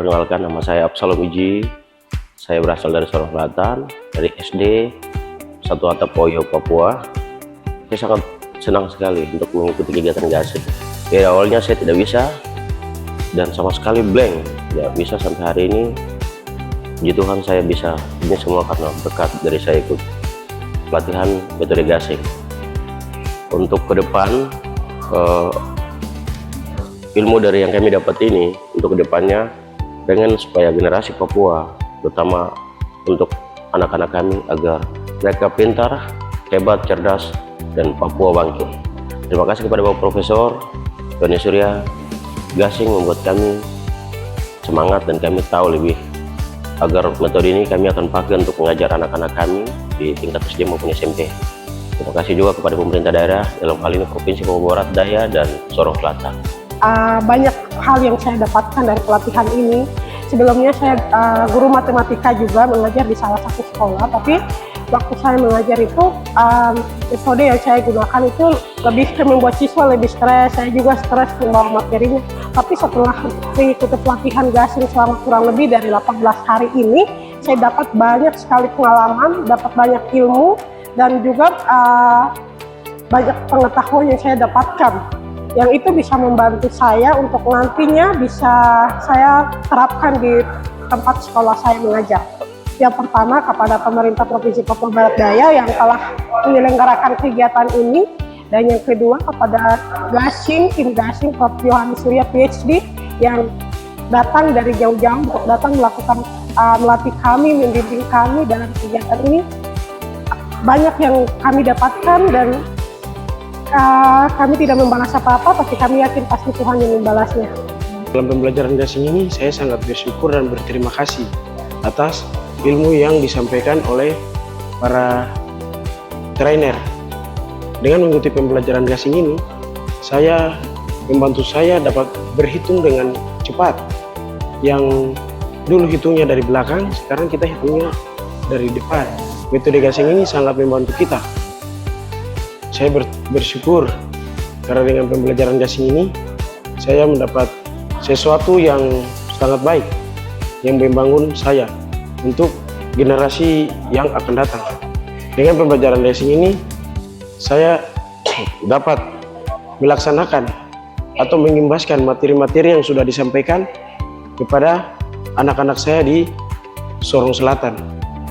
Perkenalkan, nama saya Absalom Iji. Saya berasal dari Sorong Selatan, dari SD Satu Atap Oyo, Papua. Saya sangat senang sekali untuk mengikuti kegiatan gasing. Dari awalnya saya tidak bisa dan sama sekali blank, tidak bisa sampai hari ini. Puji Tuhan saya bisa. Ini semua karena berkat dari saya ikut pelatihan metode gasing. Untuk ke depan, ilmu dari yang kami dapat ini untuk kedepannya dengan supaya generasi Papua, terutama untuk anak-anak kami, agar mereka pintar, hebat, cerdas, dan Papua bangkit. Terima kasih kepada Bapak Profesor Tony Surya. Gasing membuat kami semangat dan kami tahu lebih agar metode ini kami akan pakai untuk mengajar anak-anak kami di tingkat SD maupun SMP. Terima kasih juga kepada pemerintah daerah, dalam hal ini Provinsi Papua Barat Daya dan Sorong Selatan. Banyak hal yang saya dapatkan dari pelatihan ini. Sebelumnya saya guru matematika juga, mengajar di salah satu sekolah, tapi waktu saya mengajar itu metode yang saya gunakan itu lebih ke membuat siswa lebih stres. Saya juga stres membawa materinya. Tapi setelah mengikuti pelatihan gasing selama kurang lebih dari 18 hari ini, saya dapat banyak sekali pengalaman, dapat banyak ilmu, dan juga banyak pengetahuan yang saya dapatkan. Yang itu bisa membantu saya untuk nantinya bisa saya terapkan di tempat sekolah saya mengajar. Yang pertama kepada pemerintah Provinsi Papua Barat Daya yang telah menyelenggarakan kegiatan ini, dan yang kedua kepada gasing, tim gasing Prof. Yohanes Surya PhD yang datang dari jauh-jauh untuk datang melakukan melatih kami, membimbing kami dalam kegiatan ini. Banyak yang kami dapatkan dan kami tidak membalas apa-apa, tapi kami yakin pasti Tuhan yang membalasnya. Dalam pembelajaran gasing ini, saya sangat bersyukur dan berterima kasih atas ilmu yang disampaikan oleh para trainer. Dengan mengikuti pembelajaran gasing ini, membantu saya dapat berhitung dengan cepat. Yang dulu hitungnya dari belakang, sekarang kita hitungnya dari depan. Metode gasing ini sangat membantu kita. Saya bersyukur karena dengan pembelajaran gasing ini saya mendapat sesuatu yang sangat baik yang membangun saya untuk generasi yang akan datang. Dengan pembelajaran gasing ini saya dapat melaksanakan atau mengimbaskan materi-materi yang sudah disampaikan kepada anak-anak saya di Sorong Selatan.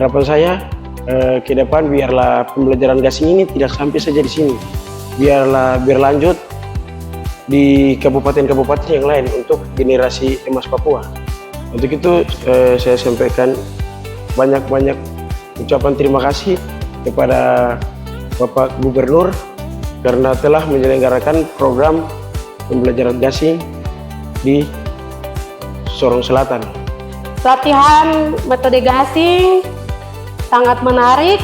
Harapan saya ke depan biarlah pembelajaran gasing ini tidak sampai saja di sini, biarlah berlanjut di kabupaten-kabupaten yang lain untuk generasi emas Papua. Untuk itu saya sampaikan banyak-banyak ucapan terima kasih kepada Bapak Gubernur karena telah menyelenggarakan program pembelajaran gasing di Sorong Selatan. Pelatihan metode gasing sangat menarik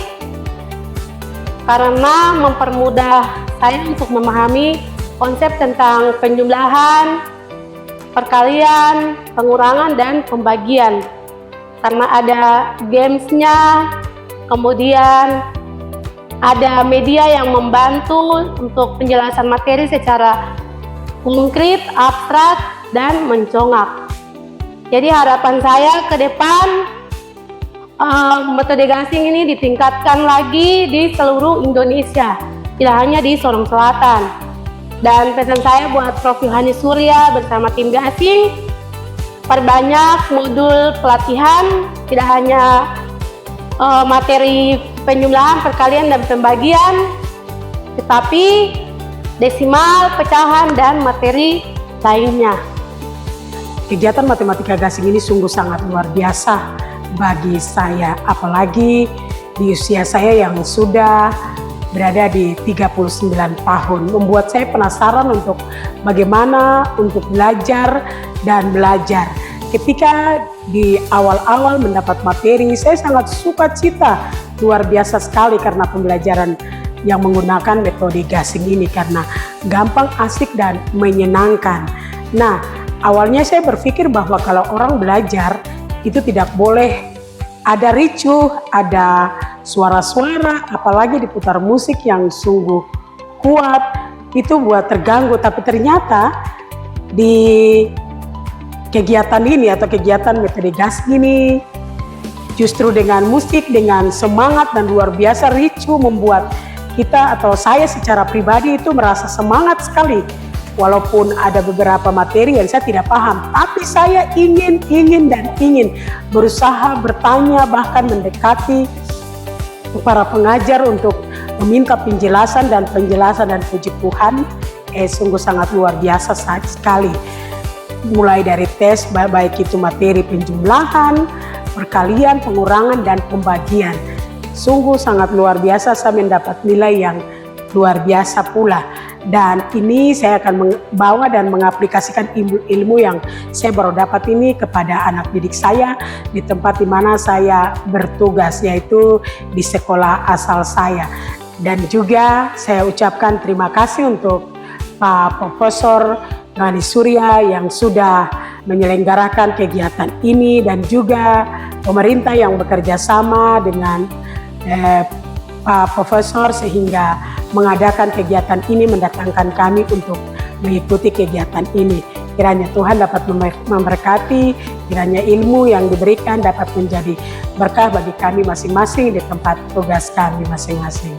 karena mempermudah saya untuk memahami konsep tentang penjumlahan, perkalian, pengurangan, dan pembagian. Karena ada gamesnya, kemudian ada media yang membantu untuk penjelasan materi secara konkret, abstrak, dan mencongak. Jadi harapan saya ke depan metode gasing ini ditingkatkan lagi di seluruh Indonesia, tidak hanya di Sorong Selatan. Dan pesan saya buat Prof. Yohanes Surya bersama tim gasing, perbanyak modul pelatihan, tidak hanya materi penjumlahan, perkalian, dan pembagian, tetapi desimal, pecahan, dan materi lainnya. Kegiatan matematika gasing ini sungguh sangat luar biasa bagi saya, apalagi di usia saya yang sudah berada di 39 tahun, membuat saya penasaran untuk bagaimana untuk belajar dan belajar. Ketika di awal-awal mendapat materi, saya sangat sukacita luar biasa sekali karena pembelajaran yang menggunakan metode gasing ini karena gampang, asik, dan menyenangkan. Nah, awalnya saya berpikir bahwa kalau orang belajar itu tidak boleh ada ricuh, ada suara-suara, apalagi diputar musik yang sungguh kuat, itu buat terganggu. Tapi ternyata di kegiatan ini atau kegiatan metode gas ini justru dengan musik, dengan semangat dan luar biasa ricu membuat kita atau saya secara pribadi itu merasa semangat sekali. Walaupun ada beberapa materi yang saya tidak paham, tapi saya ingin berusaha bertanya, bahkan mendekati para pengajar untuk meminta penjelasan dan puji Tuhan sungguh sangat luar biasa sekali. Mulai dari tes, baik itu materi penjumlahan, perkalian, pengurangan, dan pembagian. Sungguh sangat luar biasa, saya mendapat nilai yang luar biasa pula. Dan ini saya akan membawa dan mengaplikasikan ilmu yang saya baru dapat ini kepada anak didik saya di tempat di mana saya bertugas, yaitu di sekolah asal saya. Dan juga saya ucapkan terima kasih untuk Pak Profesor Rani Surya yang sudah menyelenggarakan kegiatan ini, dan juga pemerintah yang bekerja sama dengan Pak Profesor sehingga mengadakan kegiatan ini, mendatangkan kami untuk mengikuti kegiatan ini. Kiranya Tuhan dapat memberkati, kiranya ilmu yang diberikan dapat menjadi berkah bagi kami masing-masing di tempat tugas kami masing-masing.